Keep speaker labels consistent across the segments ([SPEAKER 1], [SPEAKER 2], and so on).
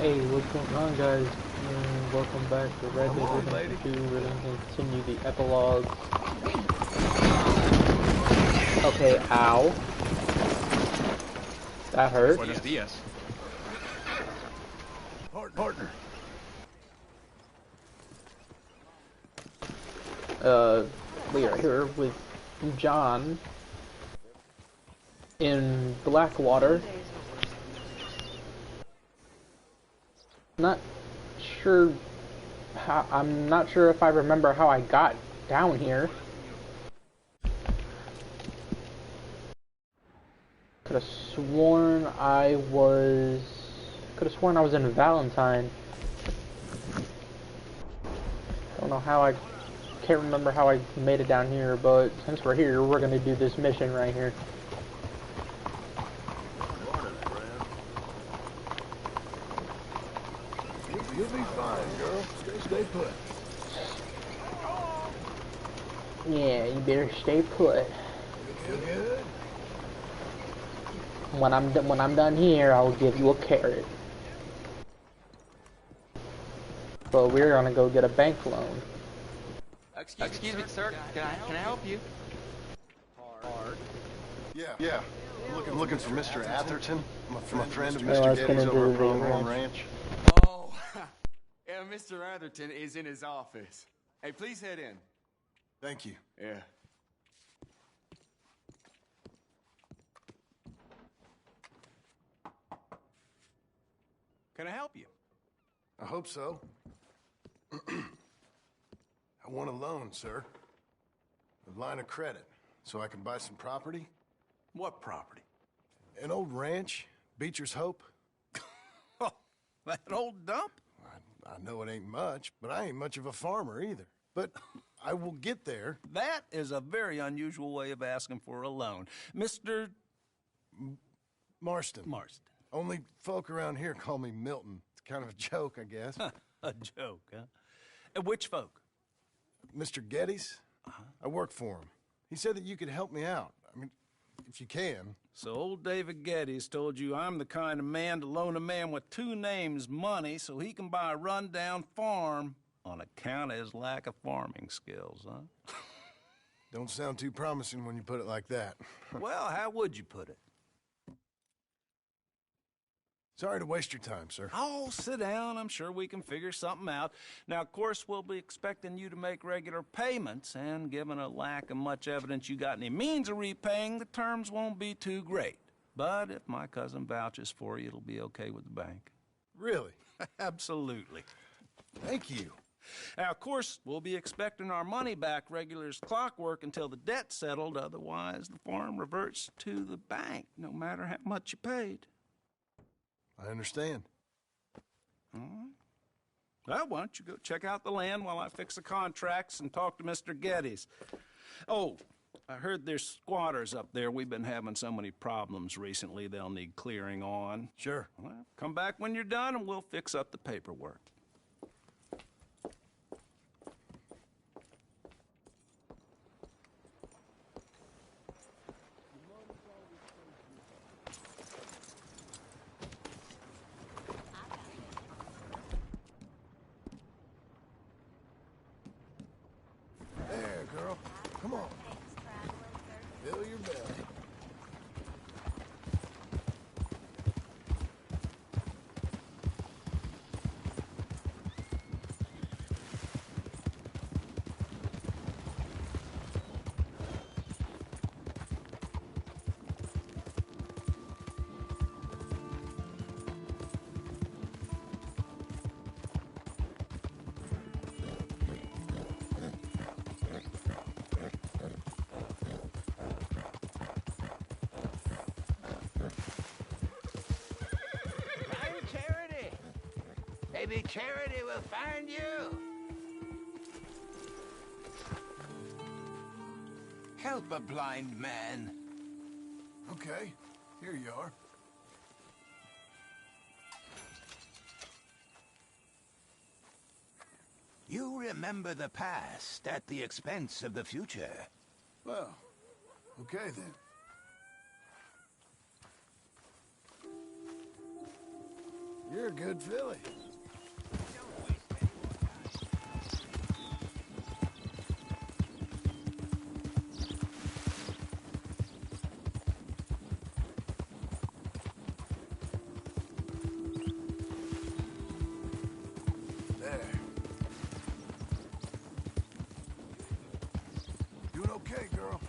[SPEAKER 1] Hey, what's going on, guys? Welcome back to Red Dead Redemption 2. We're going to continue the epilogue. Okay, ow. That hurt.
[SPEAKER 2] Buenos dias.
[SPEAKER 3] Partner.
[SPEAKER 1] We are here with John in Blackwater. I'm not sure if I remember how I got down here. Could have sworn I was in Valentine. Don't know how can't remember how I made it down here, but since we're here, we're gonna do this mission right here.
[SPEAKER 3] You'll be fine, girl. Stay put.
[SPEAKER 1] Yeah, you better stay put.
[SPEAKER 3] You good?
[SPEAKER 1] When I'm done here, I'll give you a carrot. But we're gonna go get a bank loan.
[SPEAKER 2] Excuse me, sir. Can I help you?
[SPEAKER 3] Hard. Yeah. I'm looking for Mr. Atherton. I'm a friend of
[SPEAKER 1] Well,
[SPEAKER 3] Mr.
[SPEAKER 1] I was
[SPEAKER 3] Getty's
[SPEAKER 1] gonna
[SPEAKER 3] over
[SPEAKER 1] do
[SPEAKER 3] at
[SPEAKER 1] the
[SPEAKER 3] Pronghorn
[SPEAKER 1] ranch.
[SPEAKER 3] Ranch.
[SPEAKER 4] Oh, yeah, Mr. Atherton is in his office. Hey, please head in.
[SPEAKER 3] Thank you.
[SPEAKER 4] Yeah. Can I help you?
[SPEAKER 3] I hope so. I want a loan, sir. A line of credit, so I can buy some property.
[SPEAKER 4] What property?
[SPEAKER 3] An old ranch, Beecher's Hope.
[SPEAKER 4] Oh, that old dump?
[SPEAKER 3] I know it ain't much, but I ain't much of a farmer either. But I will get there.
[SPEAKER 5] That is a very unusual way of asking for a loan. Mr.
[SPEAKER 3] Marston.
[SPEAKER 5] Marston.
[SPEAKER 3] Only folk around here call me Milton. It's kind of a joke, I guess.
[SPEAKER 5] A joke, huh? And which folk?
[SPEAKER 3] Mr. Getty's? I work for him. He said that you could help me out. I mean, if you can.
[SPEAKER 5] So old David Geddes told you I'm the kind of man to loan a man with two names money so he can buy a rundown farm on account of his lack of farming skills, huh?
[SPEAKER 3] Don't sound too promising when you put it like that.
[SPEAKER 5] Well, how would you put it?
[SPEAKER 3] Sorry to waste your time, sir.
[SPEAKER 5] Oh, sit down. I'm sure we can figure something out. Now, of course, we'll be expecting you to make regular payments, and given a lack of much evidence you got any means of repaying, the terms won't be too great. But if my cousin vouches for you, it'll be okay with the bank.
[SPEAKER 3] Really?
[SPEAKER 5] Absolutely.
[SPEAKER 3] Thank you.
[SPEAKER 5] Now, of course, we'll be expecting our money back regular as clockwork until the debt's settled. Otherwise, the farm reverts to the bank, no matter how much you paid.
[SPEAKER 3] I understand.
[SPEAKER 5] All right. Well, why don't you go check out the land while I fix the contracts and talk to Mr. Geddes. Oh, I heard there's squatters up there. We've been having so many problems recently, they'll need clearing on.
[SPEAKER 3] Sure.
[SPEAKER 5] Well, come back when you're done and we'll fix up the paperwork.
[SPEAKER 3] There, girl. Come on. Fill your belly.
[SPEAKER 6] Find Charity. Maybe Charity will find you. Help a blind man.
[SPEAKER 3] Okay. Here you are.
[SPEAKER 6] You remember the past at the expense of the future.
[SPEAKER 3] Well, okay then. You're a good filly. There. Doing okay, girl.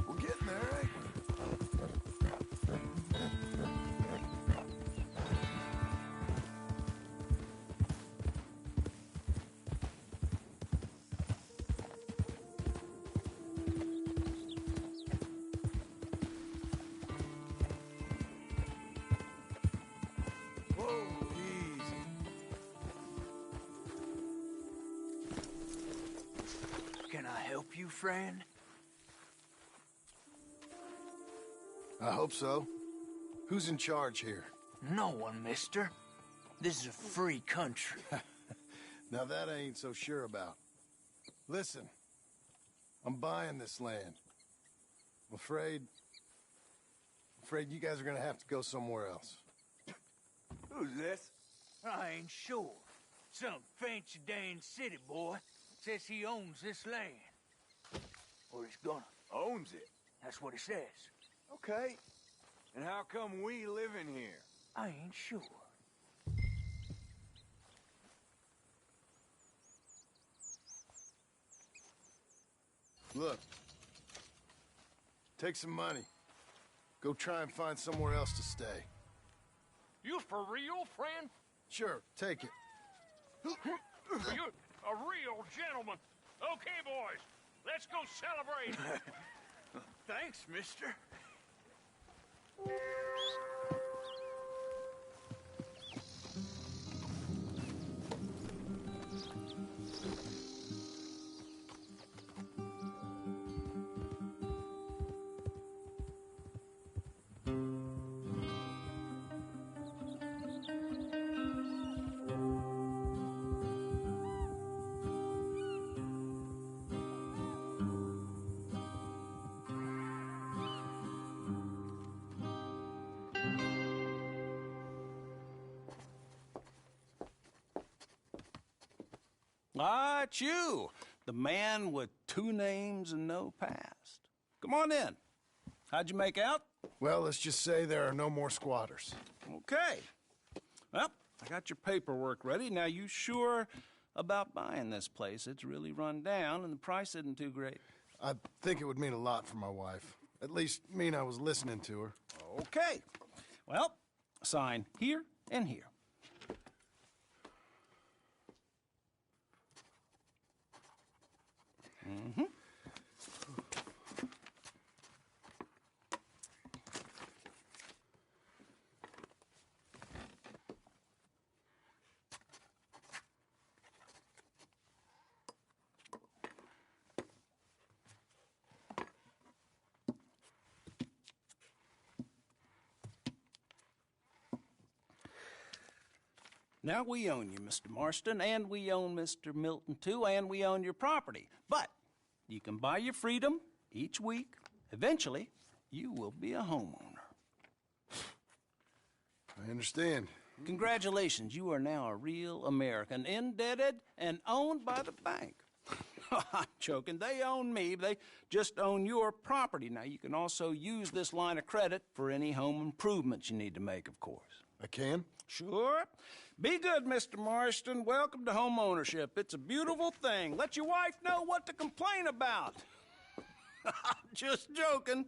[SPEAKER 3] We're getting there, ain't we? Whoa, easy.
[SPEAKER 6] Can I help you, friend?
[SPEAKER 3] I hope so. Who's in charge here?
[SPEAKER 6] No one, mister. This is a free country.
[SPEAKER 3] Now that I ain't so sure about. Listen, I'm buying this land. I'm afraid you guys are gonna have to go somewhere else.
[SPEAKER 4] Who's this?
[SPEAKER 6] I ain't sure. Some fancy Dan city boy says he owns this land. Or he's gonna.
[SPEAKER 4] Owns it.
[SPEAKER 6] That's what he says.
[SPEAKER 4] Okay. And how come we live in here?
[SPEAKER 6] I ain't sure.
[SPEAKER 3] Look, take some money. Go try and find somewhere else to stay.
[SPEAKER 7] You for real, friend?
[SPEAKER 3] Sure, take it.
[SPEAKER 7] You a real gentleman. Okay, boys, let's go celebrate.
[SPEAKER 6] Thanks, mister.
[SPEAKER 5] Ah, it's you, the man with 2 names and no past. Come on in. How'd you make out?
[SPEAKER 3] Well, let's just say there are no more squatters.
[SPEAKER 5] Okay. Well, I got your paperwork ready. Now, you sure about buying this place? It's really run down, and the price isn't too great.
[SPEAKER 3] I think it would mean a lot for my wife. At least mean I was listening to her.
[SPEAKER 5] Okay. Well, sign here and here. Mm-hmm. Now, we own you, Mr. Marston, and we own Mr. Milton, too, and we own your property. But you can buy your freedom each week. Eventually, you will be a homeowner.
[SPEAKER 3] I understand.
[SPEAKER 5] Congratulations, you are now a real American, indebted and owned by the bank. I'm joking. They own me. They just own your property. Now, you can also use this line of credit for any home improvements you need to make, of course.
[SPEAKER 3] I can?
[SPEAKER 5] Sure. Be good, Mr. Marston. Welcome to home ownership. It's a beautiful thing. Let your wife know what to complain about. Just joking.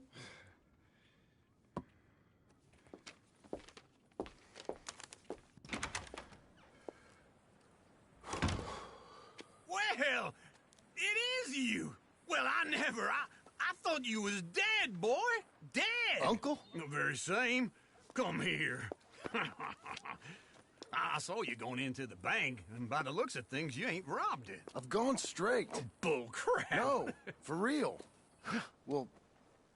[SPEAKER 8] Well, it is you. Well, I thought you was dead, boy. Dead.
[SPEAKER 3] Uncle?
[SPEAKER 8] The very same. Come here. I saw you going into the bank, and by the looks of things, you ain't robbed it.
[SPEAKER 3] I've gone straight.
[SPEAKER 8] Bull crap.
[SPEAKER 3] No, for real. Well,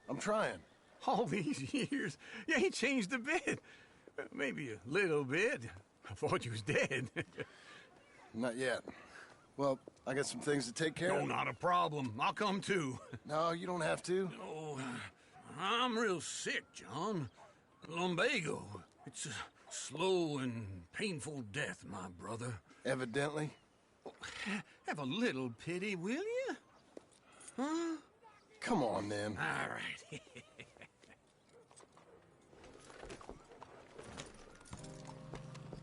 [SPEAKER 3] I'm trying.
[SPEAKER 8] All these years, you ain't changed a bit. Maybe a little bit. I thought you was dead.
[SPEAKER 3] Not yet. Well, I got some things to take care
[SPEAKER 8] No,
[SPEAKER 3] of.
[SPEAKER 8] not a problem. I'll come too.
[SPEAKER 3] No, you don't have to.
[SPEAKER 8] Oh, I'm real sick, John. Lumbago. It's a slow and painful death, my brother.
[SPEAKER 3] Evidently.
[SPEAKER 8] Have a little pity, will you? Huh?
[SPEAKER 3] Come on, then.
[SPEAKER 8] All right.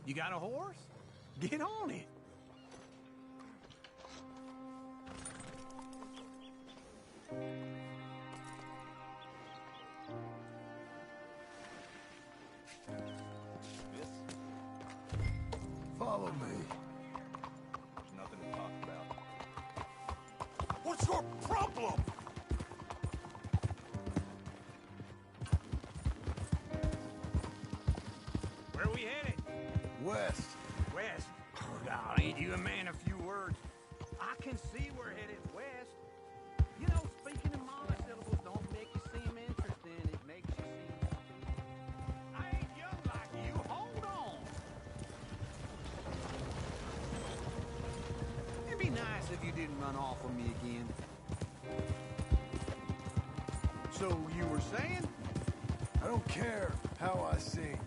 [SPEAKER 8] You got a horse? Get on it.
[SPEAKER 3] Follow me.
[SPEAKER 9] There's nothing to talk about.
[SPEAKER 8] What's your problem? Where are we headed?
[SPEAKER 3] West.
[SPEAKER 8] West. Oh, God, ain't you a man of few words? I can see we're headed west. You know, speaking in monosyllables don't make you seem interesting. It makes you seem... I ain't young like you. Hold on. It'd be nice if you didn't run off on me again. So you were saying?
[SPEAKER 3] I don't care how I sing.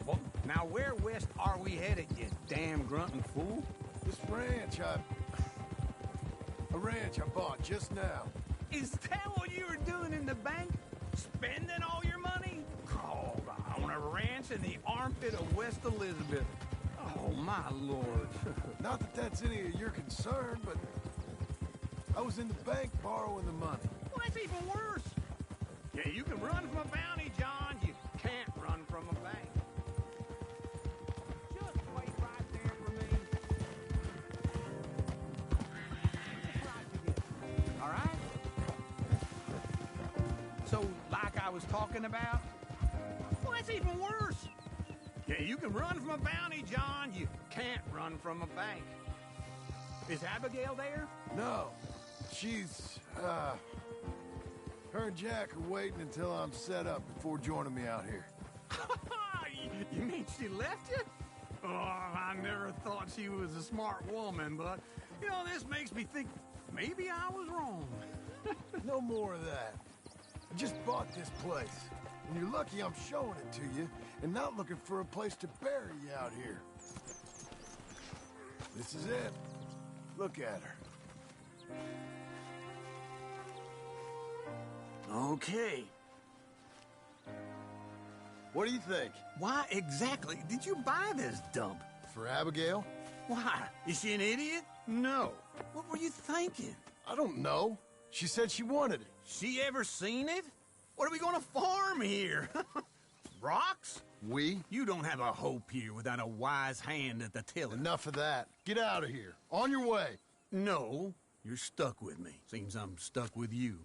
[SPEAKER 8] Well, now where west are we headed, you damn grunting fool?
[SPEAKER 3] This ranch a ranch I bought just now.
[SPEAKER 8] Is that what you were doing in the bank? Spending all your money? Oh, on a ranch in the armpit of West Elizabeth. Oh, my lord.
[SPEAKER 3] Not that that's any of your concern, but I was in the bank borrowing the money.
[SPEAKER 8] Well, that's even worse. Yeah, you can run from a bounty, John. You can't run from a bank. Just wait right there for me. Just right together. All right? So, like I was talking about, well, that's even worse. Yeah, you can run from a bounty, John. You can't run from a bank. Is Abigail there?
[SPEAKER 3] No, she's, her and Jack are waiting until I'm set up before joining me out here.
[SPEAKER 8] You mean she left you? Oh, I never thought she was a smart woman, but, you know, this makes me think maybe I was wrong.
[SPEAKER 3] No more of that. I just bought this place, and you're lucky I'm showing it to you and not looking for a place to bury you out here. This is it. Look at her.
[SPEAKER 8] Okay.
[SPEAKER 3] What do you think?
[SPEAKER 8] Why exactly did you buy this dump?
[SPEAKER 3] For Abigail?
[SPEAKER 8] Why? Is she an idiot? No. What were you thinking?
[SPEAKER 3] I don't know. She said she wanted it.
[SPEAKER 8] She ever seen it? What are we gonna farm here? Rocks?
[SPEAKER 3] We?
[SPEAKER 8] You don't have a hope here without a wise hand at the tiller.
[SPEAKER 3] Enough of that. Get out of here. On your way.
[SPEAKER 8] No, you're stuck with me. Seems I'm stuck with you.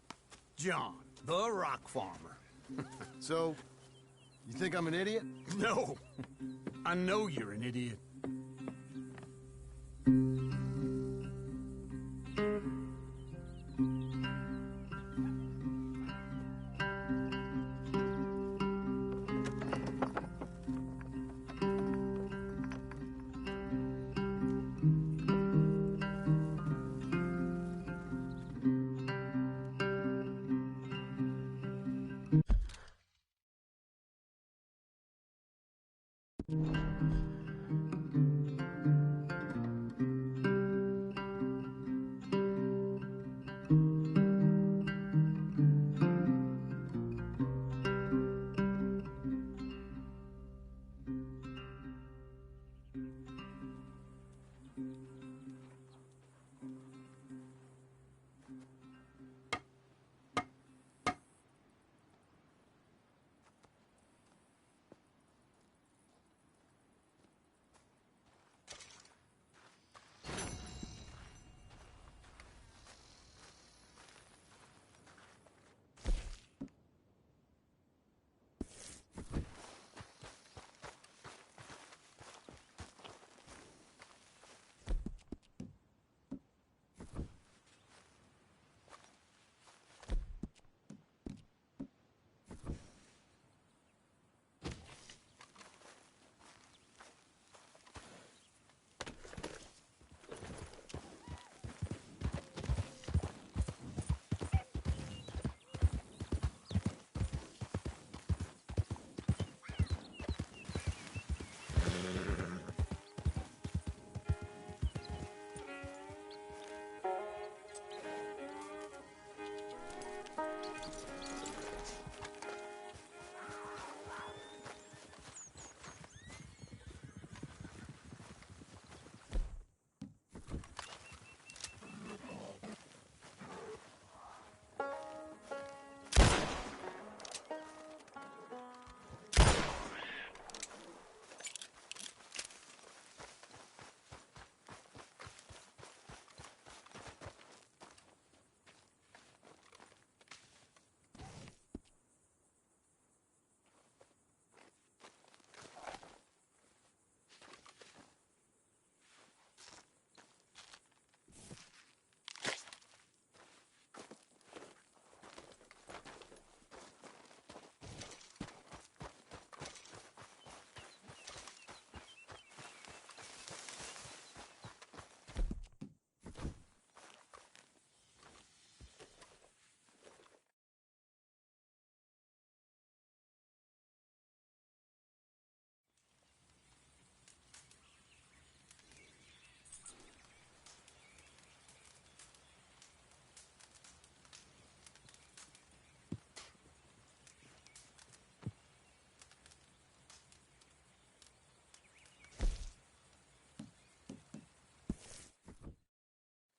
[SPEAKER 8] John, the rock farmer.
[SPEAKER 3] So, you think I'm an idiot?
[SPEAKER 8] No, I know you're an idiot.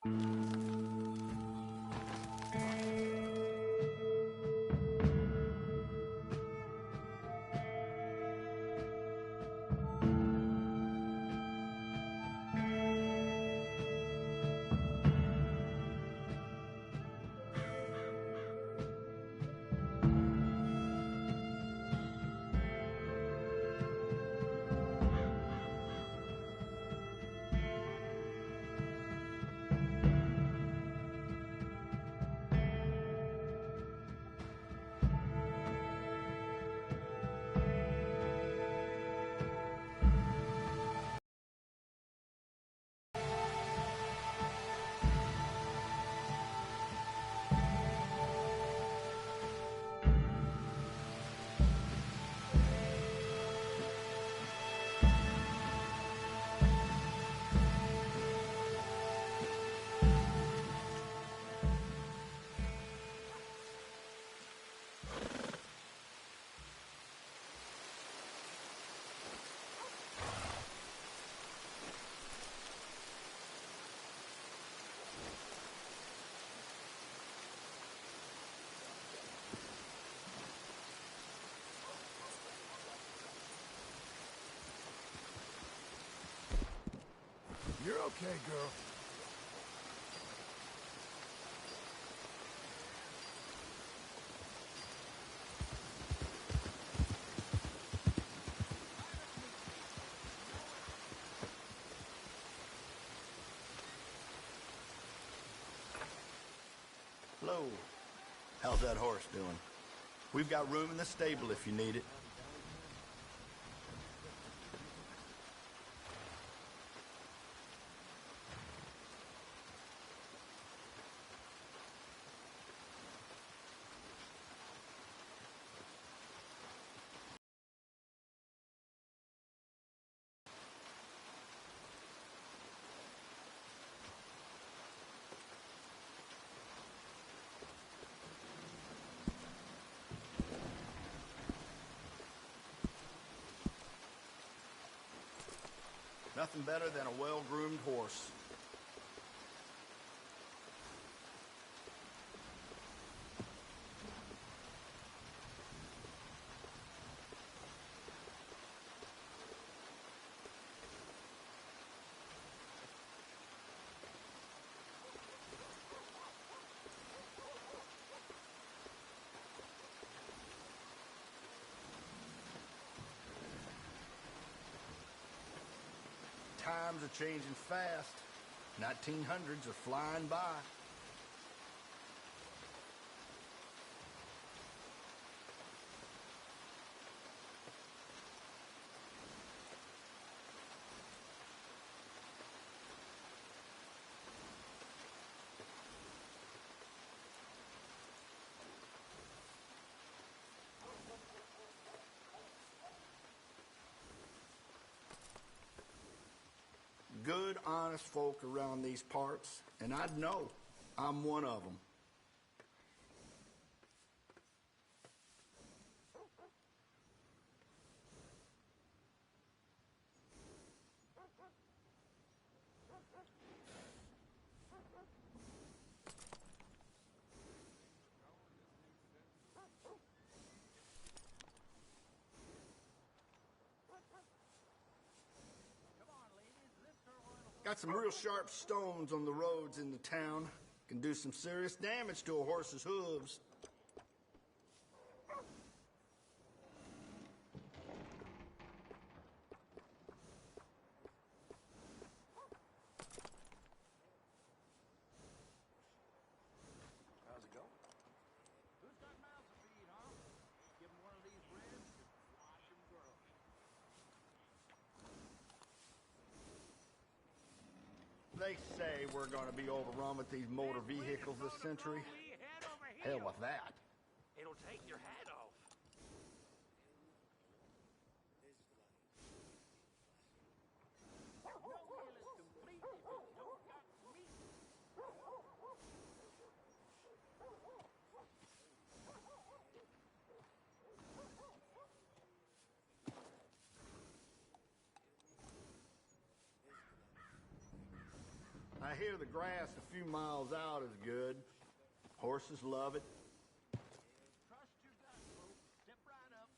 [SPEAKER 3] You're okay, girl.
[SPEAKER 10] Hello. How's that horse doing? We've got room in the stable if you need it. Nothing better than a well-groomed horse. Times are changing fast. 1900s are flying by. Good, honest folk around these parts, and I'd know I'm one of them. Got some real sharp stones on the roads in the town. Can do some serious damage to a horse's hooves.
[SPEAKER 8] How's it going? Who's got mouths to feed, huh? Give him one of these ribs and watch him grow.
[SPEAKER 10] They say we're going to be overrun with these motor vehicles this century. Hell with that.
[SPEAKER 7] It'll take your hat off.
[SPEAKER 10] I I hear the grass a few miles out is good. Horses love it.
[SPEAKER 8] Trust your gut, folks. Step right up.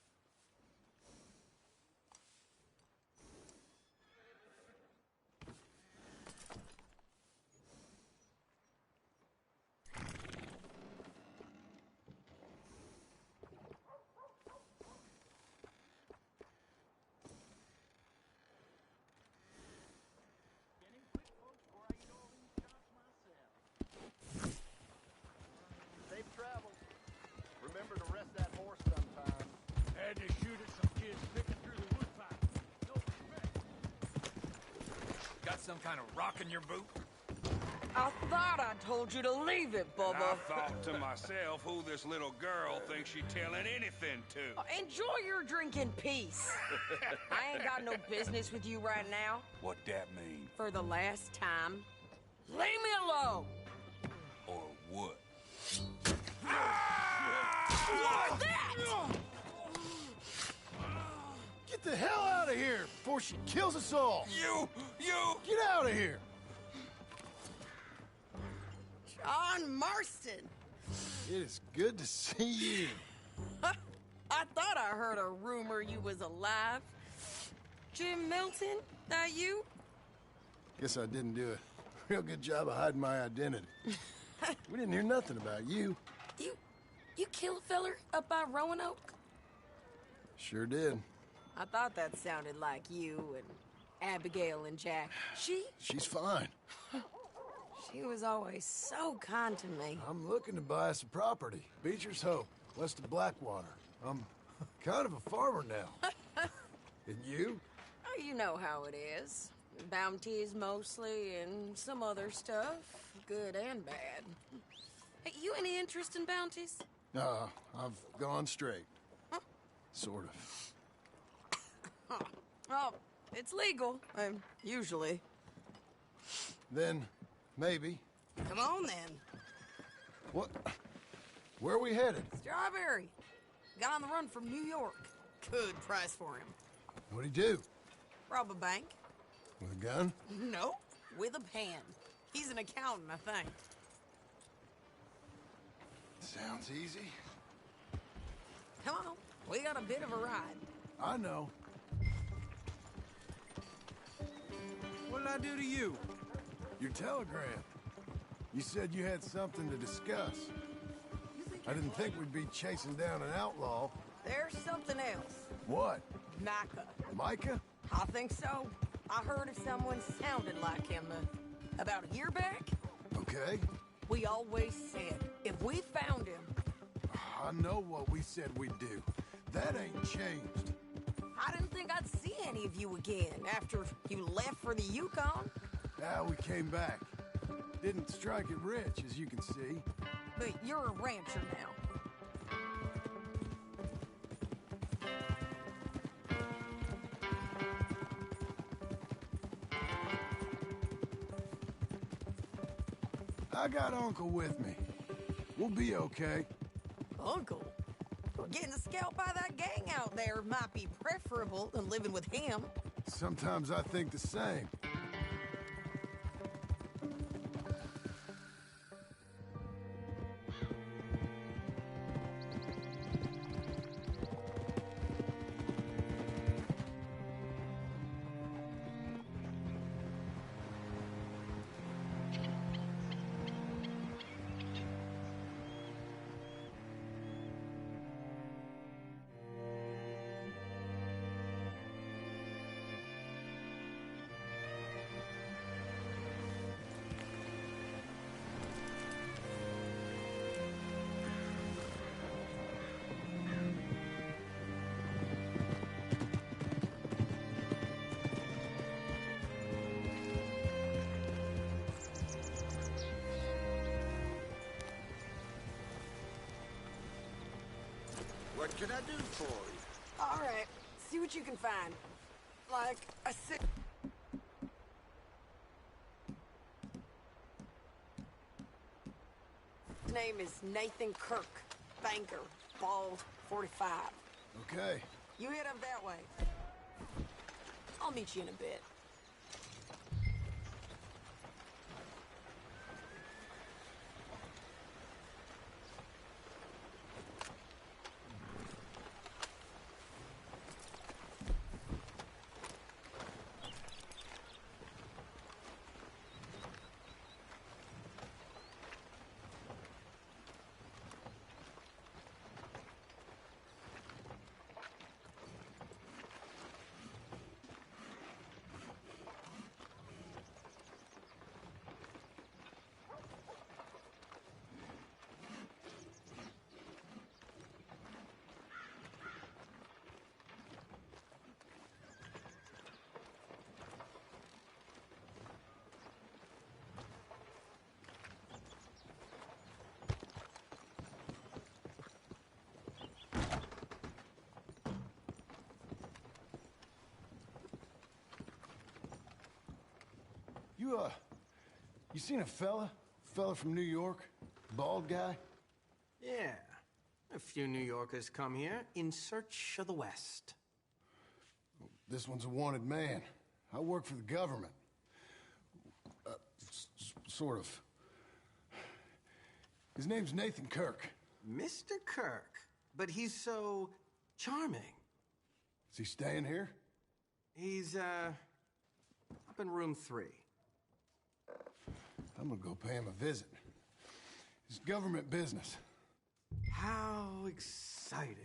[SPEAKER 8] Getting quick, folks, before I eat all these shots myself.
[SPEAKER 10] Safe travels. Remember to rest that horse sometime.
[SPEAKER 6] Had to shoot at some kids picking through the woodpile. No respect.
[SPEAKER 7] Got some kind of rock in your boot?
[SPEAKER 11] I thought I told you to leave it,
[SPEAKER 12] And I
[SPEAKER 11] Bubba.
[SPEAKER 12] thought to myself who this little girl thinks she telling anything to.
[SPEAKER 11] Enjoy your drink in peace. I ain't got no business with you right now.
[SPEAKER 12] What that mean?
[SPEAKER 11] For the last time, leave me alone.
[SPEAKER 12] Or what?
[SPEAKER 11] What's that?
[SPEAKER 3] Get the hell out of here before she kills us all!
[SPEAKER 12] You!
[SPEAKER 3] Get out of here!
[SPEAKER 11] John Marston.
[SPEAKER 3] It is good to see you.
[SPEAKER 11] I thought I heard a rumor you was alive. Jim Milton, that you?
[SPEAKER 3] Guess I didn't do a real good job of hiding my identity. We didn't hear nothing about you.
[SPEAKER 11] You kill a feller up by Roanoke?
[SPEAKER 3] Sure did.
[SPEAKER 11] I thought that sounded like you and Abigail and Jack.
[SPEAKER 3] She's fine.
[SPEAKER 11] She was always so kind to me.
[SPEAKER 3] I'm looking to buy us a property. Beecher's Hope, west of Blackwater. I'm kind of a farmer now. And you?
[SPEAKER 11] Oh, you know how it is. Bounties mostly, and some other stuff, good and bad. Hey, you any interest in bounties?
[SPEAKER 3] I've gone straight.
[SPEAKER 11] Huh?
[SPEAKER 3] Sort of.
[SPEAKER 11] Oh, it's legal, usually.
[SPEAKER 3] Then, maybe.
[SPEAKER 11] Come on, then.
[SPEAKER 3] What? Where are we headed?
[SPEAKER 11] Strawberry. Got on the run from New York. Good price for him.
[SPEAKER 3] What'd he do?
[SPEAKER 11] Rob a bank?
[SPEAKER 3] With a gun?
[SPEAKER 11] No, with a pen. He's an accountant, I think.
[SPEAKER 3] Sounds easy.
[SPEAKER 11] Come on, we got a bit of a ride.
[SPEAKER 3] I know.
[SPEAKER 5] What did I do to you?
[SPEAKER 3] Your telegram. You said you had something to discuss. I didn't think we'd be chasing down an outlaw.
[SPEAKER 11] There's something else.
[SPEAKER 3] What?
[SPEAKER 11] Micah.
[SPEAKER 3] Micah?
[SPEAKER 11] I think so. I heard of someone sounded like him about a year back.
[SPEAKER 3] Okay.
[SPEAKER 11] We always said, if we found him...
[SPEAKER 3] I know what we said we'd do. That ain't changed.
[SPEAKER 11] I didn't think I'd see any of you again after you left for the Yukon.
[SPEAKER 3] Now we came back. Didn't strike it rich, as you can see.
[SPEAKER 11] But you're a rancher now.
[SPEAKER 3] I got Uncle with me. We'll be okay.
[SPEAKER 11] Uncle? Getting scalped by that gang out there might be preferable than living with him.
[SPEAKER 3] Sometimes I think the same.
[SPEAKER 10] What can I do for you?
[SPEAKER 11] All right, see what you can find. Like a His name is Nathan Kirk, banker, bald, 45.
[SPEAKER 3] Okay.
[SPEAKER 11] You head up that way. I'll meet you in a bit.
[SPEAKER 3] You seen a fella? Fella from New York? Bald guy?
[SPEAKER 8] Yeah. A few New Yorkers come here in search of the West.
[SPEAKER 3] This one's a wanted man. I work for the government. Sort of. His name's Nathan Kirk.
[SPEAKER 8] Mr. Kirk? But he's so charming.
[SPEAKER 3] Is he staying here?
[SPEAKER 8] He's, up in room 3.
[SPEAKER 3] I'm gonna go pay him a visit. It's government business.
[SPEAKER 8] How exciting.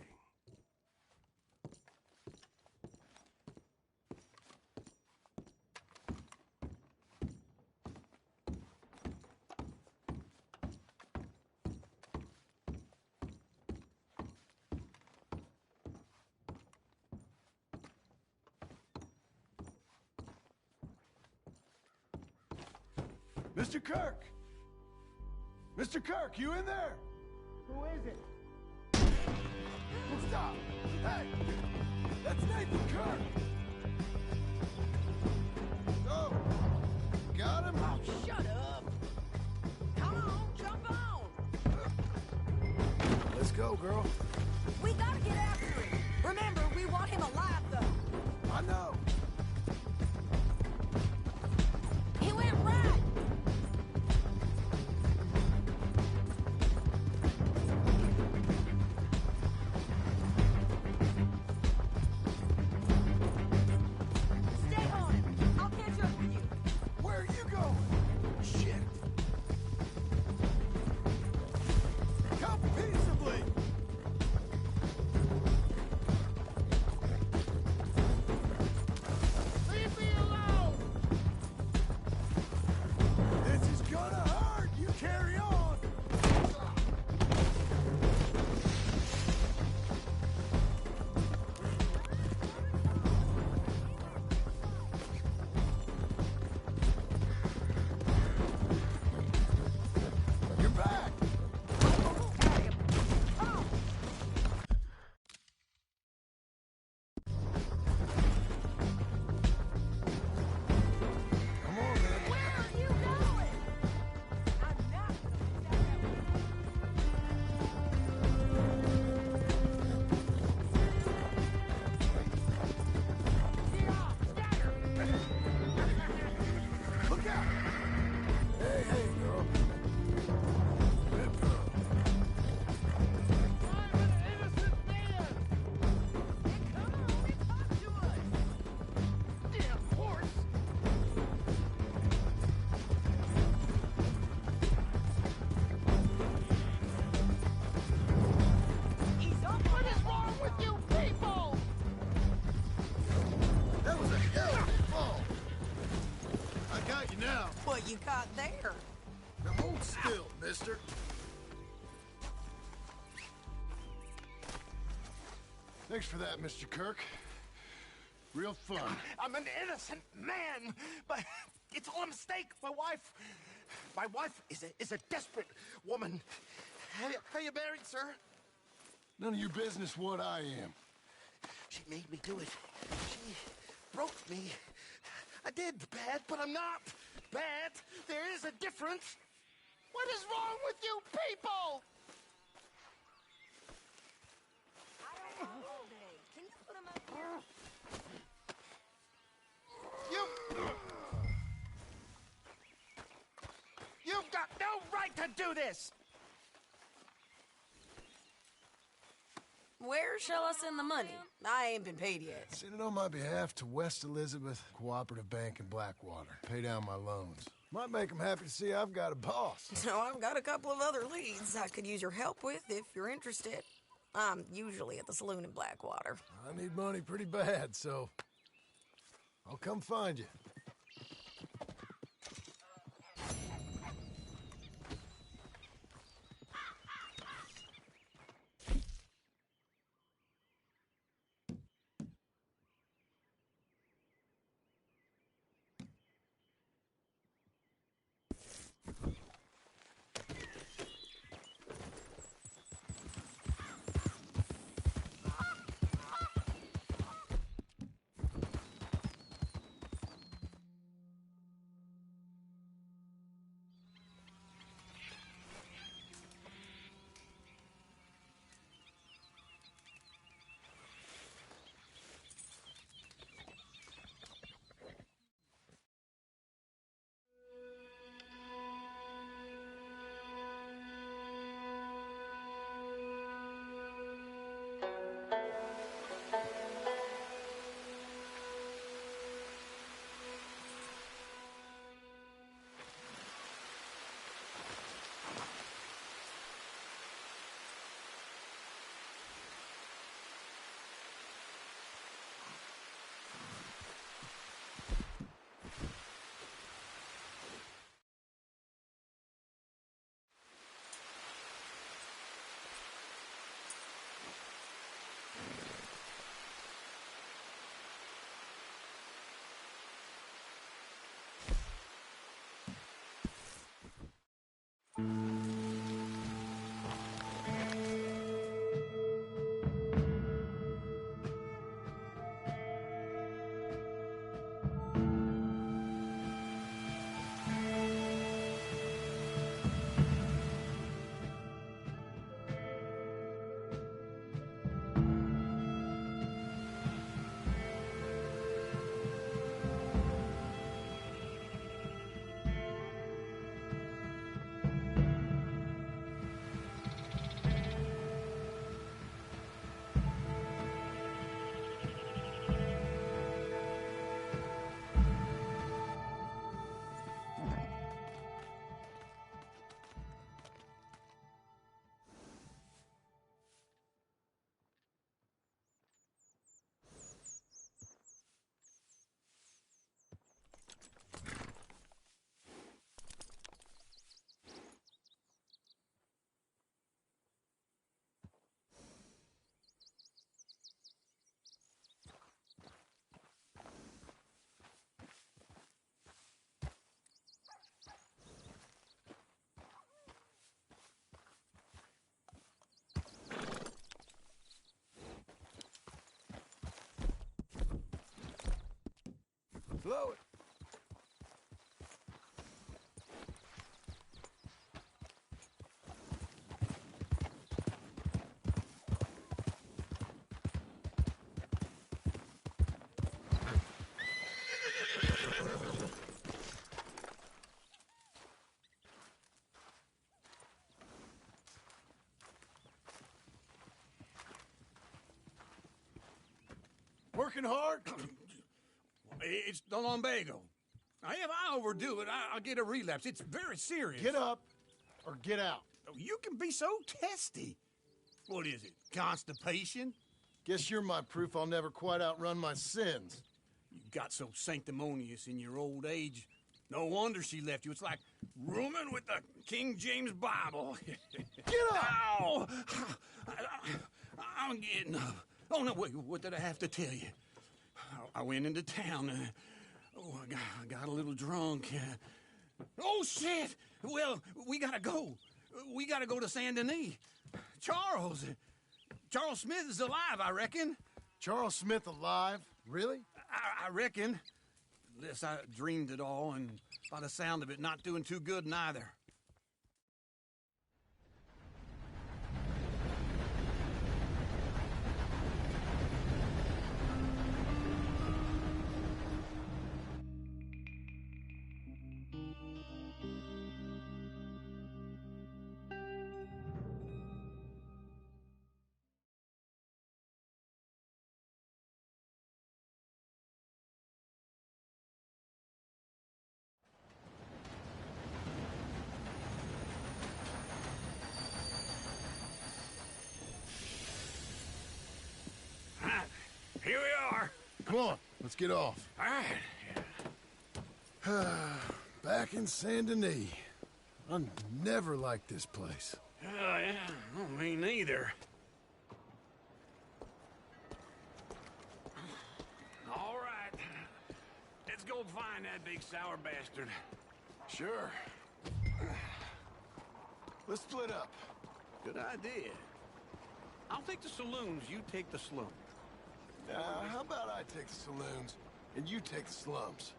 [SPEAKER 3] Mr. Kirk! Mr. Kirk, you in there?
[SPEAKER 10] Who is it?
[SPEAKER 3] Stop! Hey! That's Nathan Kirk! Oh! Got him?
[SPEAKER 11] Oh, shut up! Come on, jump on!
[SPEAKER 3] Let's go, girl.
[SPEAKER 11] We gotta get after him! Remember, we want him alive, though!
[SPEAKER 3] I know!
[SPEAKER 11] He went right! Stay on him! I'll catch up with you!
[SPEAKER 3] Where are you going? Shit! Come peaceably!
[SPEAKER 10] Leave me alone!
[SPEAKER 3] This is gonna hurt! You carry on! You're back! Come on, man.
[SPEAKER 11] Where are you going? I'm not
[SPEAKER 3] Look out! Hey, hey, girl. Good girl.
[SPEAKER 10] I'm an innocent man!
[SPEAKER 11] Come on, talk to us!
[SPEAKER 10] Damn horse!
[SPEAKER 11] He's up!
[SPEAKER 10] What is wrong with you people?
[SPEAKER 3] That was a hell of a fall. I got you now.
[SPEAKER 11] What you caught there?
[SPEAKER 3] Now hold still, mister. Thanks for that, Mr. Kirk. Real fun.
[SPEAKER 10] I'm an innocent man, but it's all a mistake. My wife is a desperate woman. Are you married, sir?
[SPEAKER 3] None of your business what I am.
[SPEAKER 10] She made me do it. She broke me. I did bad, but I'm not bad. There is a difference. What is wrong with you people?
[SPEAKER 11] I don't know all day. Can you put him up here?
[SPEAKER 10] You've got no right to do this.
[SPEAKER 11] Where shall I send the money? I ain't been paid yet.
[SPEAKER 3] Send it on my behalf to West Elizabeth Cooperative Bank in Blackwater. Pay down my loans. Might make them happy to see I've got a boss.
[SPEAKER 11] So I've got a couple of other leads I could use your help with if you're interested. I'm usually at the saloon in Blackwater.
[SPEAKER 3] I need money pretty bad, so I'll come find you. Blow it.
[SPEAKER 8] Working hard? It's the lumbago. Now, if I overdo it, I'll get a relapse. It's very serious.
[SPEAKER 3] Get up or get out.
[SPEAKER 8] You can be so testy. What is it, constipation?
[SPEAKER 3] Guess you're my proof I'll never quite outrun my sins.
[SPEAKER 8] You got so sanctimonious in your old age. No wonder she left you. It's like rooming with the King James Bible.
[SPEAKER 3] Get up!
[SPEAKER 8] Ow! I'm getting up. Oh, no, wait, what did I have to tell you? I went into town. I got a little drunk. Oh, shit! Well, we gotta go. We gotta go to Saint Denis. Charles Smith is alive, I reckon.
[SPEAKER 3] Charles Smith alive? Really?
[SPEAKER 8] I reckon. Unless I dreamed it all, and by the sound of it, not doing too good neither. Here we are.
[SPEAKER 3] Come on, let's get off.
[SPEAKER 8] All right.
[SPEAKER 3] Back in Saint Denis. I never liked this place.
[SPEAKER 8] Yeah, oh, me neither. All right. Let's go find that big sour bastard.
[SPEAKER 3] Sure. Let's split up.
[SPEAKER 8] Good idea. I'll take the saloons, you take the slums.
[SPEAKER 3] How about I take the saloons, and you take the slums?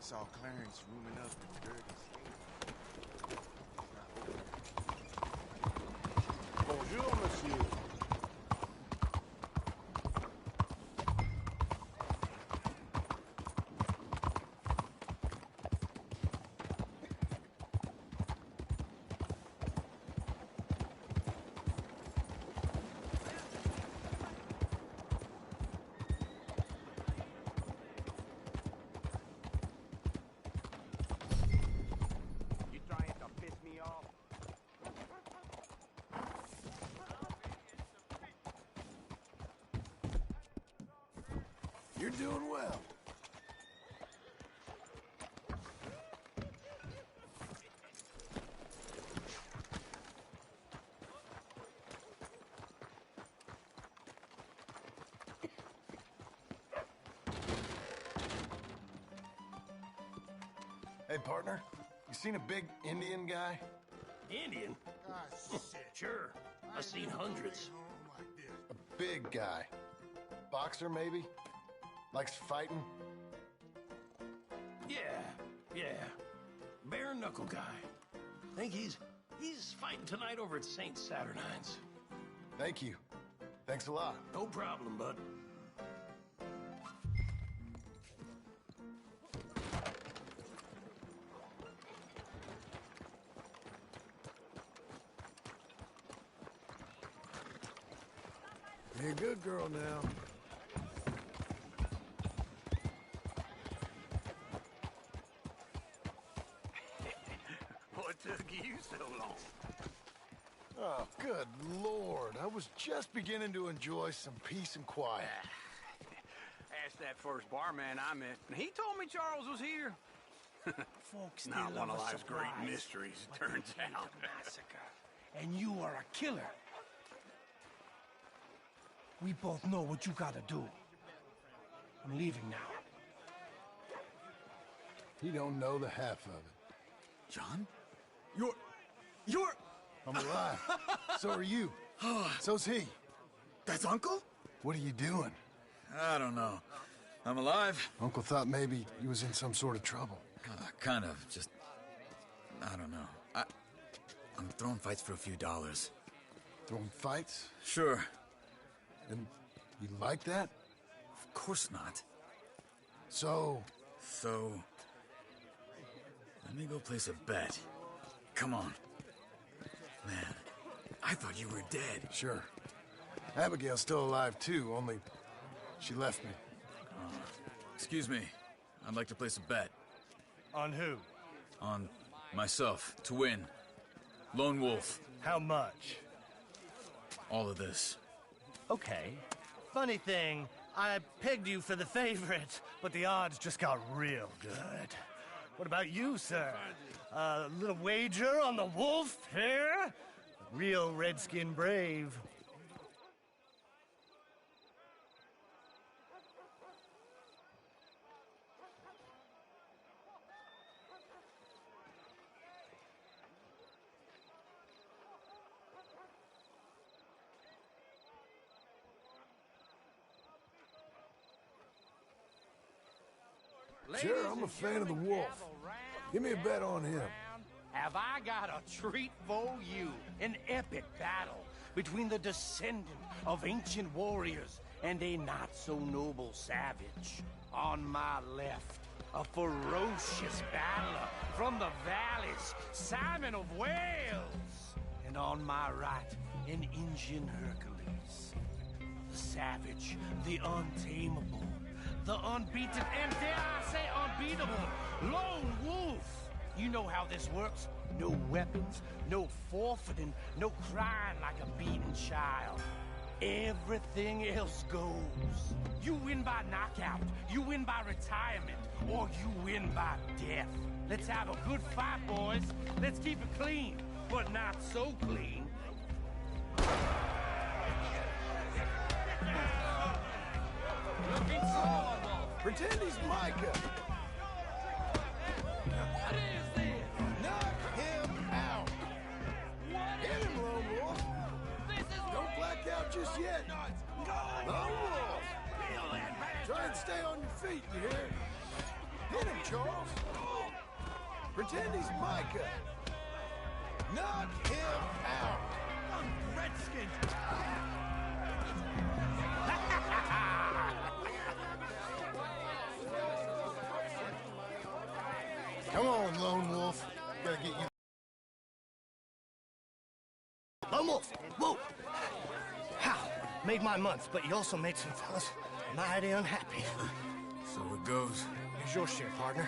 [SPEAKER 10] Saw Clarence rooming up in dirty
[SPEAKER 3] Bonjour, monsieur. You're doing well. Hey, partner. You seen a big Indian guy?
[SPEAKER 10] Indian? Sure. I've seen hundreds.
[SPEAKER 3] A big guy. Boxer, maybe? Likes fighting?
[SPEAKER 10] Yeah. Bare knuckle guy. Think he's fighting tonight over at St. Saturnine's.
[SPEAKER 3] Thank you. Thanks a lot.
[SPEAKER 10] No problem, bud.
[SPEAKER 3] Be a good girl now.
[SPEAKER 10] What took you so long?
[SPEAKER 3] Oh, good Lord. I was just beginning to enjoy some peace and quiet.
[SPEAKER 8] Asked that first barman I met, and he told me Charles was here.
[SPEAKER 6] Folks,
[SPEAKER 8] Not
[SPEAKER 6] they
[SPEAKER 8] one
[SPEAKER 6] love
[SPEAKER 8] of
[SPEAKER 6] a
[SPEAKER 8] life's great
[SPEAKER 6] surprise,
[SPEAKER 8] mysteries,
[SPEAKER 6] but
[SPEAKER 8] turns
[SPEAKER 6] they hate
[SPEAKER 8] out.
[SPEAKER 6] a massacre. And you are a killer. We both know what you gotta do. I'm leaving now.
[SPEAKER 3] He don't know the half of it.
[SPEAKER 10] John?
[SPEAKER 3] You're... I'm alive. So are you. So's he.
[SPEAKER 10] That's Uncle?
[SPEAKER 3] What are you doing?
[SPEAKER 7] I don't know. I'm alive.
[SPEAKER 3] Uncle thought maybe he was in some sort of trouble.
[SPEAKER 7] Kind of. Just... I don't know. I'm throwing fights for a few dollars.
[SPEAKER 3] Throwing fights?
[SPEAKER 7] Sure.
[SPEAKER 3] And you like that?
[SPEAKER 7] Of course not.
[SPEAKER 3] So...
[SPEAKER 7] Let me go place a bet. Come on. Man, I thought you were dead.
[SPEAKER 3] Sure. Abigail's still alive, too, only she left me.
[SPEAKER 7] Excuse me. I'd like to place a bet.
[SPEAKER 13] On who?
[SPEAKER 7] On myself, to win. Lone Wolf.
[SPEAKER 13] How much?
[SPEAKER 7] All of this.
[SPEAKER 13] Okay. Funny thing, I pegged you for the favorite, but the odds just got real good. What about you, sir? A little wager on the wolf here? Real redskin brave.
[SPEAKER 3] Sure, I'm a fan of the wolf. Give me a bet on him.
[SPEAKER 6] Have I got a treat for you? An epic battle between the descendant of ancient warriors and a not-so-noble savage. On my left, a ferocious battler from the valleys, Simon of Wales. And on my right, an Indian Hercules. The savage, the untamable, the unbeaten, and dare I say unbeatable, Lone Wolf. You know how this works. No weapons, no forfeiting, no crying like a beaten child. Everything else goes. You win by knockout, you win by retirement, or you win by death. Let's have a good fight, boys. Let's keep it clean, but not so clean. Looking strong, Wolf.
[SPEAKER 3] Pretend he's Micah.
[SPEAKER 6] What is this?
[SPEAKER 3] Knock him out. Hit him, Lone Wolf. Don't black out just yet. Lone Wolf. Try and stay on your feet, you hear? Hit him, Charles. Pretend he's Micah. Knock him out.
[SPEAKER 6] Redskins.
[SPEAKER 3] Come on, Lone Wolf. Gotta get you.
[SPEAKER 13] Lone Wolf! Whoa! How? Made my month, but you also made some fellas mighty unhappy.
[SPEAKER 7] So it goes.
[SPEAKER 13] Here's your share, partner.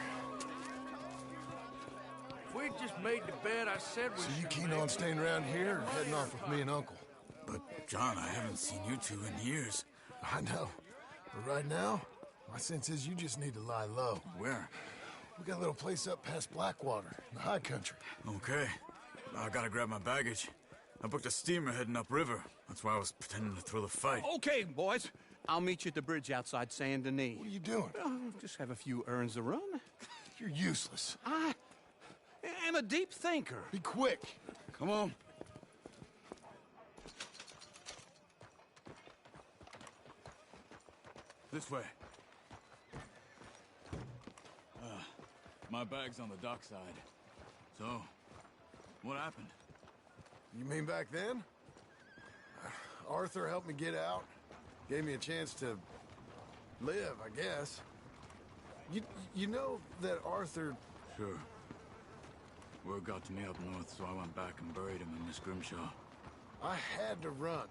[SPEAKER 6] If we'd just made the bet I said we
[SPEAKER 3] So you
[SPEAKER 6] should
[SPEAKER 3] keen
[SPEAKER 6] make,
[SPEAKER 3] on staying around here or heading off with me and Uncle?
[SPEAKER 7] But, John, I haven't seen you two in years.
[SPEAKER 3] I know. But right now, My sense is you just need to lie low.
[SPEAKER 7] Where?
[SPEAKER 3] We got a little place up past Blackwater, in the high country.
[SPEAKER 7] Okay. I gotta grab my baggage. I booked a steamer heading upriver. That's why I was pretending to throw the fight.
[SPEAKER 8] Okay, boys. I'll meet you at the bridge outside Saint Denis.
[SPEAKER 3] What are you doing?
[SPEAKER 8] Just have a few errands to run.
[SPEAKER 3] You're useless.
[SPEAKER 8] I am a deep thinker.
[SPEAKER 3] Be quick.
[SPEAKER 7] Come on. This way. My bag's on the dockside. So, what happened?
[SPEAKER 3] You mean back then? Arthur helped me get out. Gave me a chance to live, I guess. You know that Arthur...
[SPEAKER 7] Sure. Word got to me up north, so I went back and buried him in Miss Grimshaw.
[SPEAKER 3] I had to run.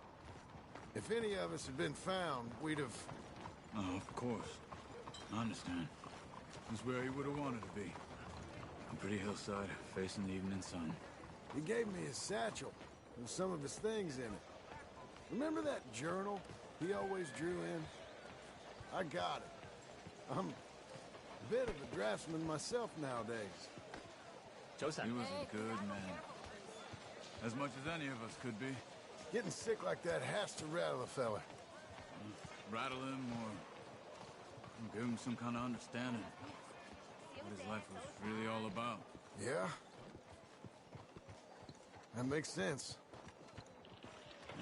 [SPEAKER 3] If any of us had been found, we'd have...
[SPEAKER 7] Oh, of course. I understand. It's where he would have wanted to be. A pretty hillside, facing the evening sun.
[SPEAKER 3] He gave me his satchel with some of his things in it. Remember that journal he always drew in? I got it. I'm a bit of a draftsman myself nowadays.
[SPEAKER 7] He was a good man. As much as any of us could be.
[SPEAKER 3] Getting sick like that has to rattle a fella.
[SPEAKER 7] Rattle him or give him some kind of understanding. What his life was really all about.
[SPEAKER 3] Yeah? That makes sense.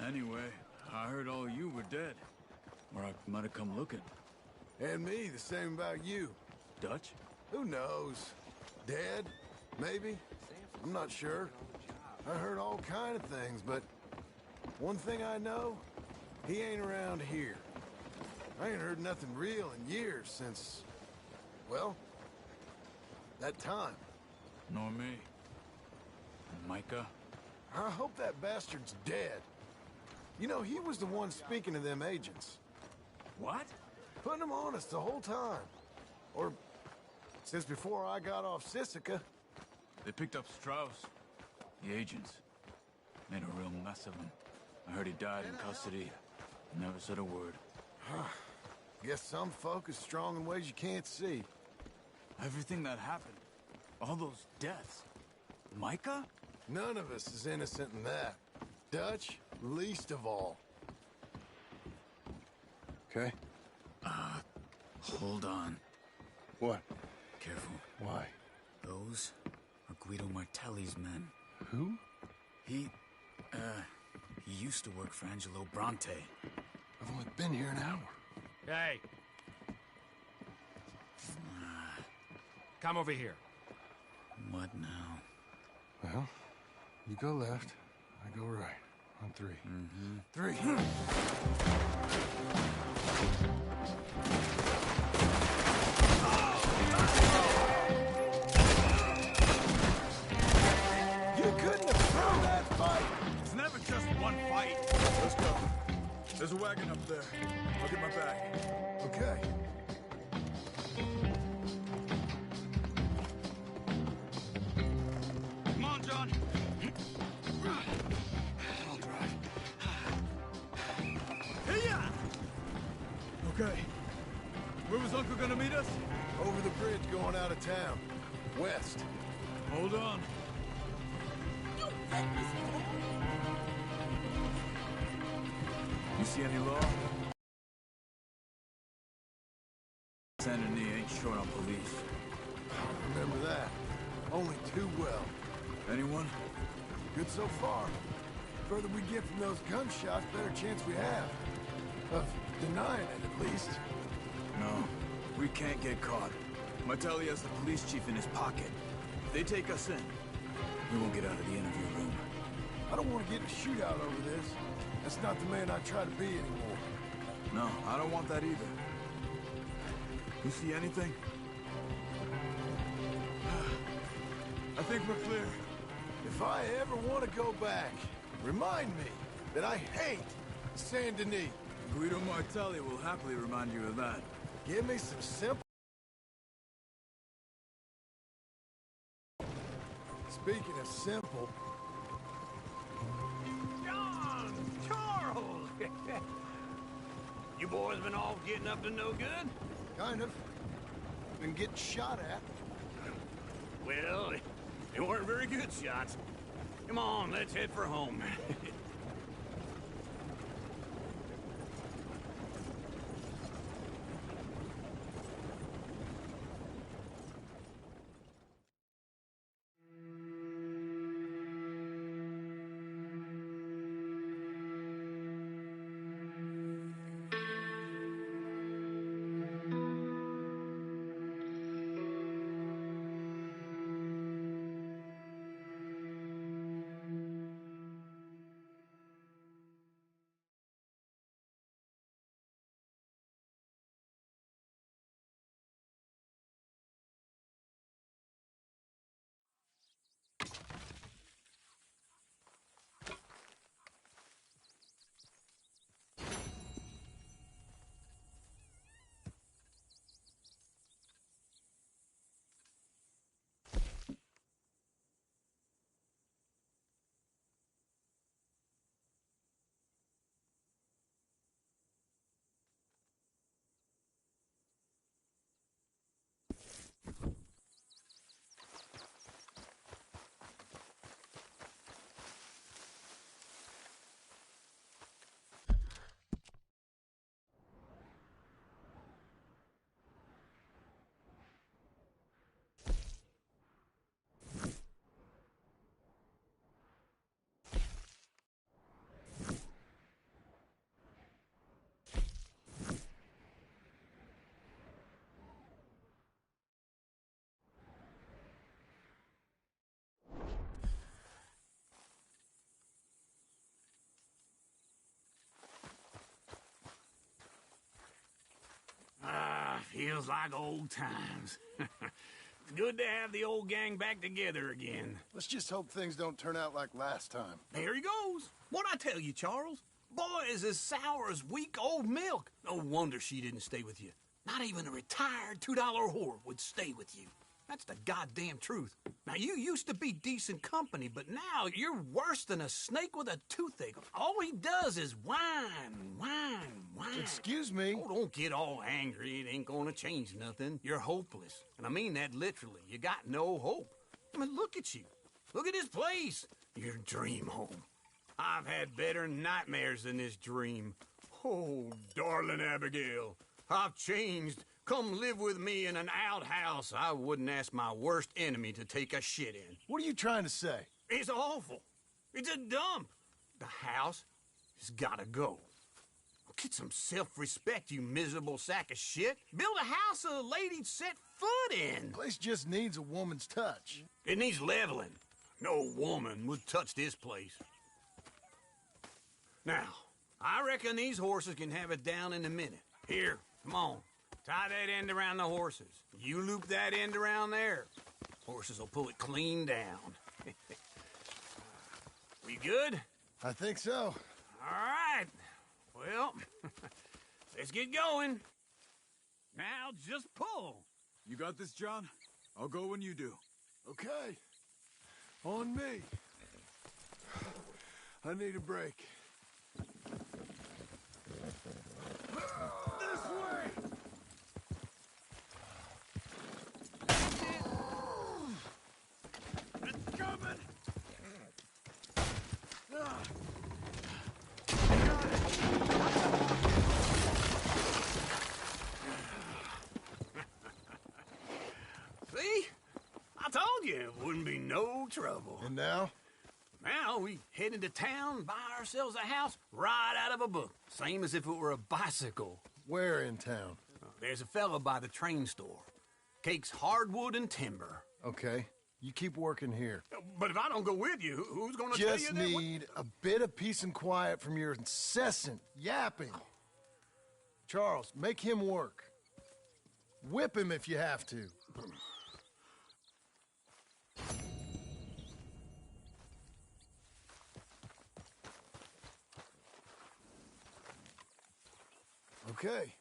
[SPEAKER 7] Anyway, I heard all you were dead. Or I might have come looking.
[SPEAKER 3] And me, the same about you.
[SPEAKER 7] Dutch?
[SPEAKER 3] Who knows? Dead? Maybe? I'm not sure. I heard all kind of things, but one thing I know, he ain't around here. I ain't heard nothing real in years since, well, that time.
[SPEAKER 7] Nor me. Micah?
[SPEAKER 3] I hope that bastard's dead. You know, he was the one speaking to them agents.
[SPEAKER 7] What?
[SPEAKER 3] Putting them on us the whole time. Or since before I got off Sisika.
[SPEAKER 7] They picked up Strauss. The agents. Made a real mess of him. I heard he died in custody. Never said a word.
[SPEAKER 3] Guess some folk is strong in ways you can't see.
[SPEAKER 7] Everything that happened. All those deaths. Micah?
[SPEAKER 3] None of us is innocent in that. Dutch, least of all. Okay?
[SPEAKER 7] Hold on.
[SPEAKER 3] What?
[SPEAKER 7] Careful.
[SPEAKER 3] Why?
[SPEAKER 7] Those are Guido Martelli's men.
[SPEAKER 3] Who?
[SPEAKER 7] He used to work for Angelo Bronte.
[SPEAKER 3] I've only been here an hour.
[SPEAKER 6] Hey. Come over here.
[SPEAKER 7] What now?
[SPEAKER 3] Well, you go left, I go right. On three.
[SPEAKER 7] Mm-hmm.
[SPEAKER 3] Three. You couldn't have thrown that fight!
[SPEAKER 7] It's never just one fight. Let's go. There's a wagon up there. I'll get my bag.
[SPEAKER 3] Okay.
[SPEAKER 7] Come on, John. I'll drive. Hey-ya! Okay. Where was Uncle gonna meet us?
[SPEAKER 3] Over the bridge going out of town. West.
[SPEAKER 7] Hold on. You see any law? Saint Denis ain't short on police.
[SPEAKER 3] Remember that. Only too well.
[SPEAKER 7] Anyone?
[SPEAKER 3] Good so far. Further we get from those gunshots, better chance we have. Of denying it, at least.
[SPEAKER 7] No. We can't get caught. Martelli has the police chief in his pocket. If they take us in, we won't get out of the interview room.
[SPEAKER 3] I don't want to get in a shootout over this. That's not the man I try to be anymore.
[SPEAKER 7] No, I don't want that either. You see anything? I think we're clear.
[SPEAKER 3] If I ever want to go back, remind me that I hate Saint Denis.
[SPEAKER 7] Guido Martelli will happily remind you of that.
[SPEAKER 3] Give me some simple... Speaking of simple...
[SPEAKER 8] John! Charles! You boys been off getting up to no good?
[SPEAKER 3] Kind of. Been getting shot at.
[SPEAKER 8] Well, they weren't very good shots. Come on, let's head for home. Feels like old times. It's good to have the old gang back together again.
[SPEAKER 3] Let's just hope things don't turn out like last time.
[SPEAKER 8] There he goes. What'd I tell you, Charles? Boy is as sour as week-old milk. No wonder she didn't stay with you. Not even a retired $2 whore would stay with you. That's the goddamn truth. Now, you used to be decent company, but now you're worse than a snake with a toothache. All he does is whine, whine, whine.
[SPEAKER 3] Excuse me?
[SPEAKER 8] Oh, don't get all angry. It ain't gonna change nothing. You're hopeless. And I mean that literally. You got no hope. I mean, look at you. Look at this place. Your dream home. I've had better nightmares than this dream. Oh, darling Abigail, I've changed. Come live with me in an outhouse I wouldn't ask my worst enemy to take a shit in.
[SPEAKER 3] What are you trying to say?
[SPEAKER 8] It's awful. It's a dump. The house has gotta go. Get some self-respect, you miserable sack of shit. Build a house a lady'd set foot in.
[SPEAKER 3] Place just needs a woman's touch.
[SPEAKER 8] It needs leveling. No woman would touch this place. Now, I reckon these horses can have it down in a minute. Here, come on. Tie that end around the horses. You loop that end around there. Horses will pull it clean down. We good?
[SPEAKER 3] I think so.
[SPEAKER 8] All right. Well, let's get going. Now just pull.
[SPEAKER 7] You got this, John? I'll go when you do.
[SPEAKER 3] Okay. On me. I need a break. This way! It's coming!
[SPEAKER 8] See? I told you it wouldn't be no trouble.
[SPEAKER 3] And now?
[SPEAKER 8] Now we head into town, buy ourselves a house right out of a book. Same as if it were a bicycle.
[SPEAKER 3] Where in town?
[SPEAKER 8] There's a fella by the train store. Cakes hardwood and timber.
[SPEAKER 3] Okay. You keep working here.
[SPEAKER 8] But if I don't go with you, who's gonna tell you
[SPEAKER 3] Just
[SPEAKER 8] that?
[SPEAKER 3] need a bit of peace and quiet from your incessant yapping. Charles, make him work. Whip him if you have to. Okay.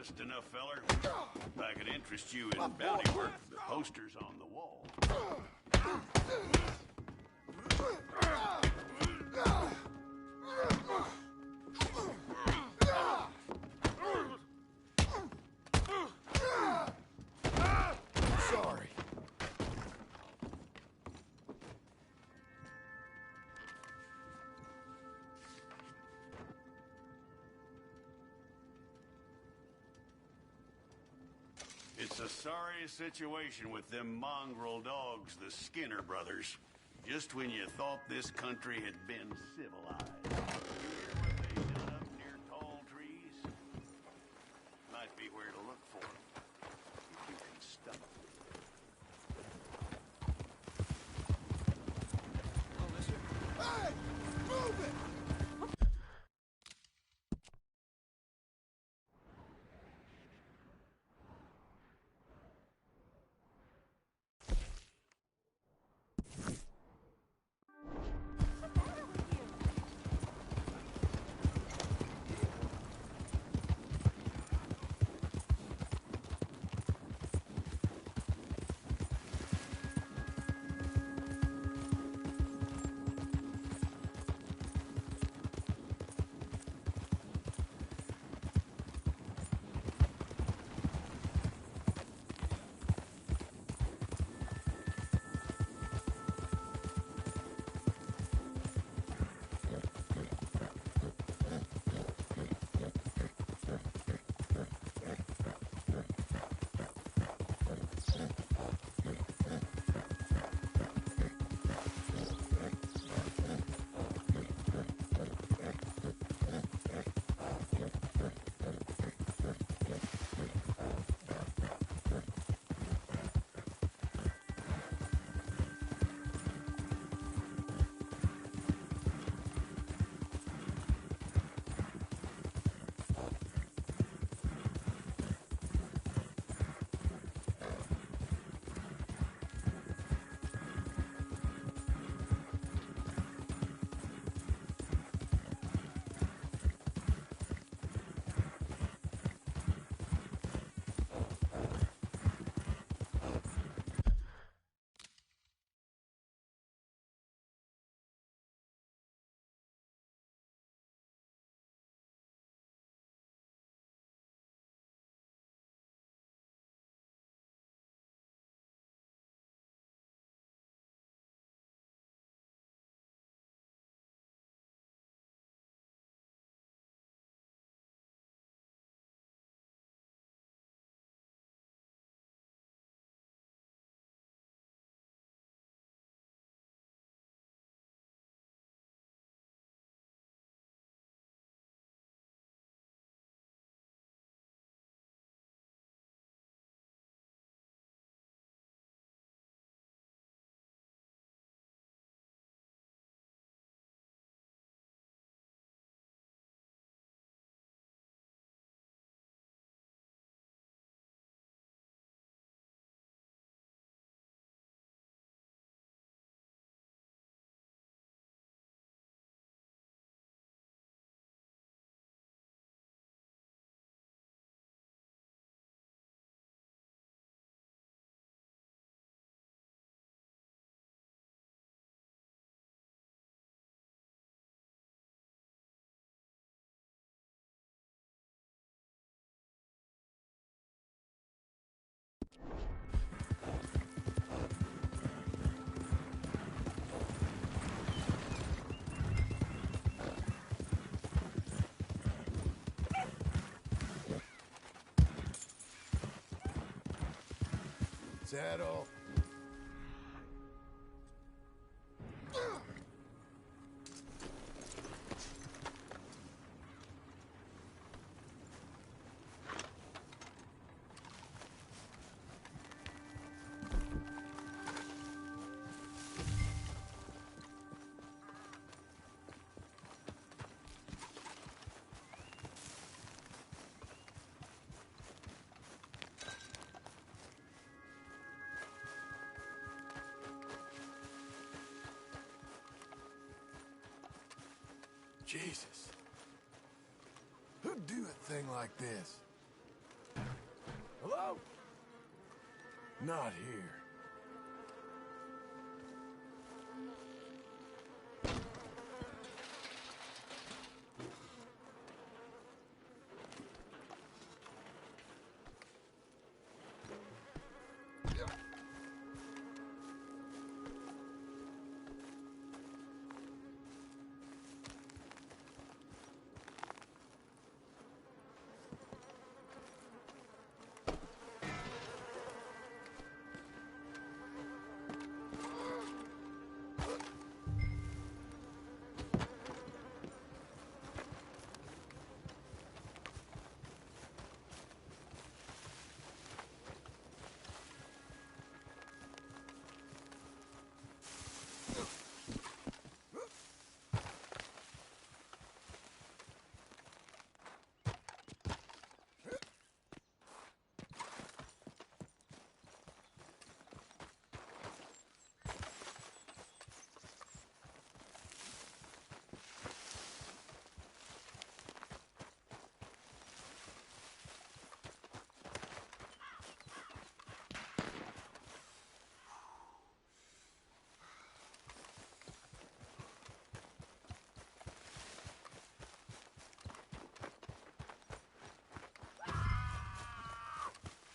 [SPEAKER 14] Just enough, feller. If I could interest you in bounty work, the poster's on the wall.
[SPEAKER 3] Sorry.
[SPEAKER 14] It's a sorry situation with them mongrel dogs, the Skinner brothers. Just when you thought this country had been civilized. You hear what they done up near tall trees? Might be where to look for them. If you can stomach them.
[SPEAKER 3] Hey! Move it! Settle. Jesus. Who'd do a thing like this? Not here.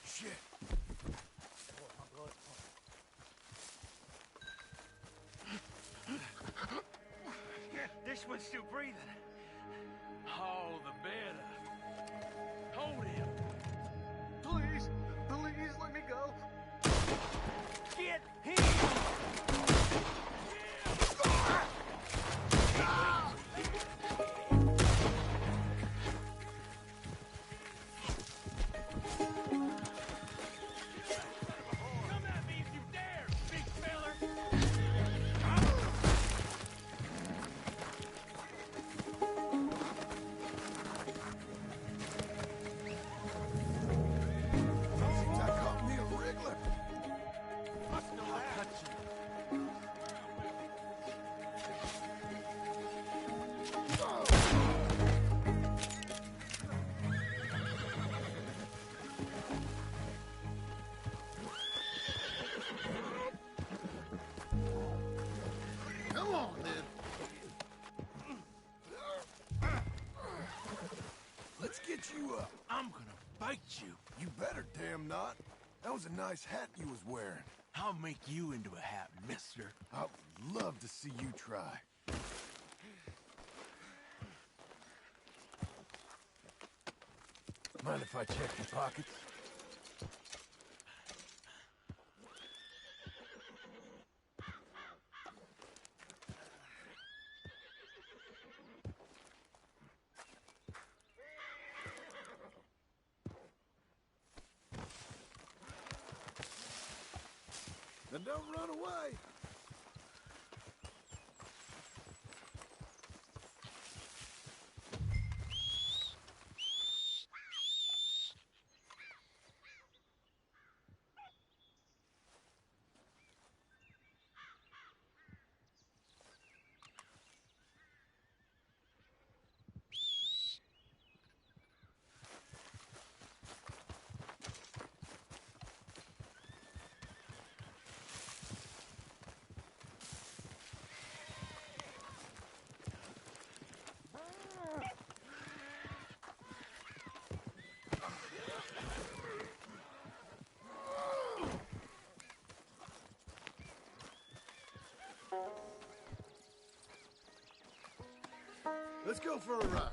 [SPEAKER 3] Shit.
[SPEAKER 6] This one's still breathing. All the better. Hold him. Please, please let me go. Get him!
[SPEAKER 3] You up.
[SPEAKER 6] I'm gonna bite you.
[SPEAKER 3] You better, damn not. That was a nice hat you was wearing.
[SPEAKER 6] I'll make you into a hat, mister.
[SPEAKER 3] I would love to see you try. Mind if I check your pockets? Now don't run away. Let's go for a ride.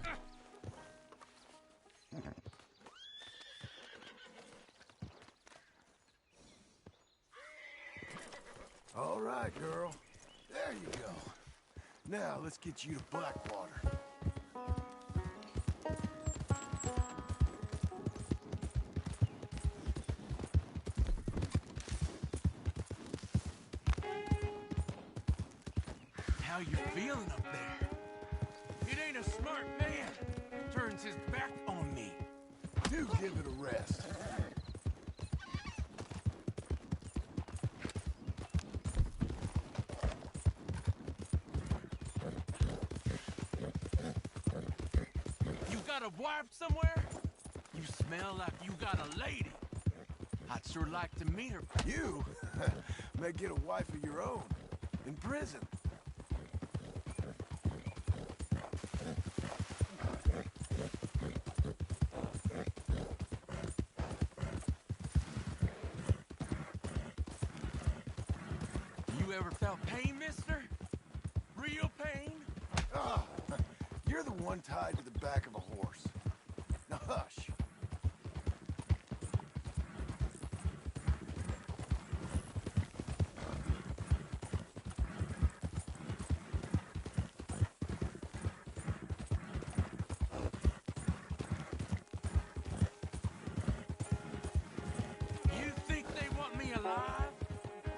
[SPEAKER 3] All right, girl. There you go. Now, let's get you to Blackwater.
[SPEAKER 6] How you feeling up there? It ain't a smart man. Turns his back on me.
[SPEAKER 3] Do give it a rest.
[SPEAKER 6] You got a wife somewhere? You smell like you got a lady. I'd sure like to meet her.
[SPEAKER 15] You may get a wife of your own in prison.
[SPEAKER 6] You ever felt pain, mister? Real pain?
[SPEAKER 15] Ah, you're the one tied to the back of a horse. Now hush.
[SPEAKER 6] You think they want me alive?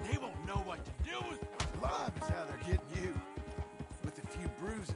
[SPEAKER 6] They won't know what to do with me.
[SPEAKER 15] Alive is how they're getting you, with a few bruises.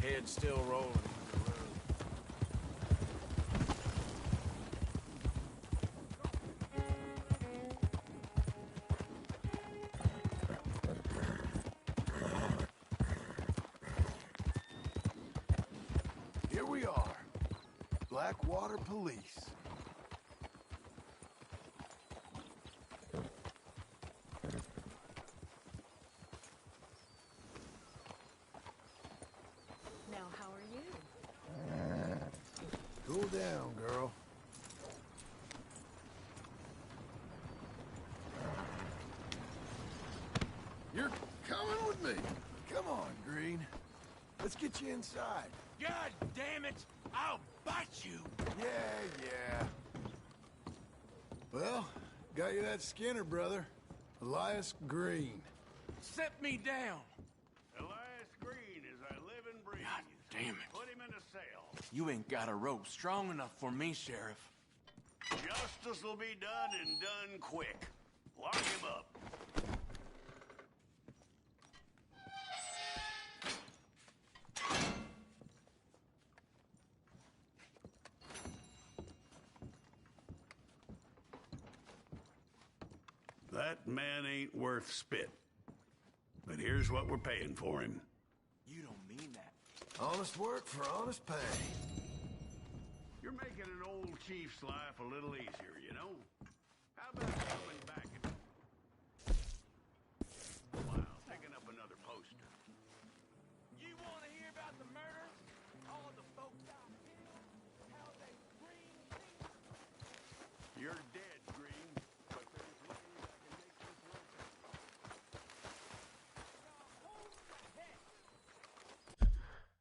[SPEAKER 7] Head still rolling.
[SPEAKER 15] Here we are, Blackwater Police.
[SPEAKER 11] Now, how are you?
[SPEAKER 15] Cool down, girl. You're coming with me. Come on, Green. Let's get you inside.
[SPEAKER 6] God damn it! I'll bite you!
[SPEAKER 15] Yeah. Well, got you that Skinner, brother. Elias Green.
[SPEAKER 6] Set me down!
[SPEAKER 14] Elias Green is I live and breathe.
[SPEAKER 6] God damn it.
[SPEAKER 14] Put him in a cell.
[SPEAKER 6] You ain't got a rope strong enough for me, Sheriff.
[SPEAKER 14] Justice will be done and done quick. Lock him up. That man ain't worth spit. But here's what we're paying for him.
[SPEAKER 6] You don't mean that.
[SPEAKER 15] Honest work for honest pay.
[SPEAKER 14] You're making an old chief's life a little easier,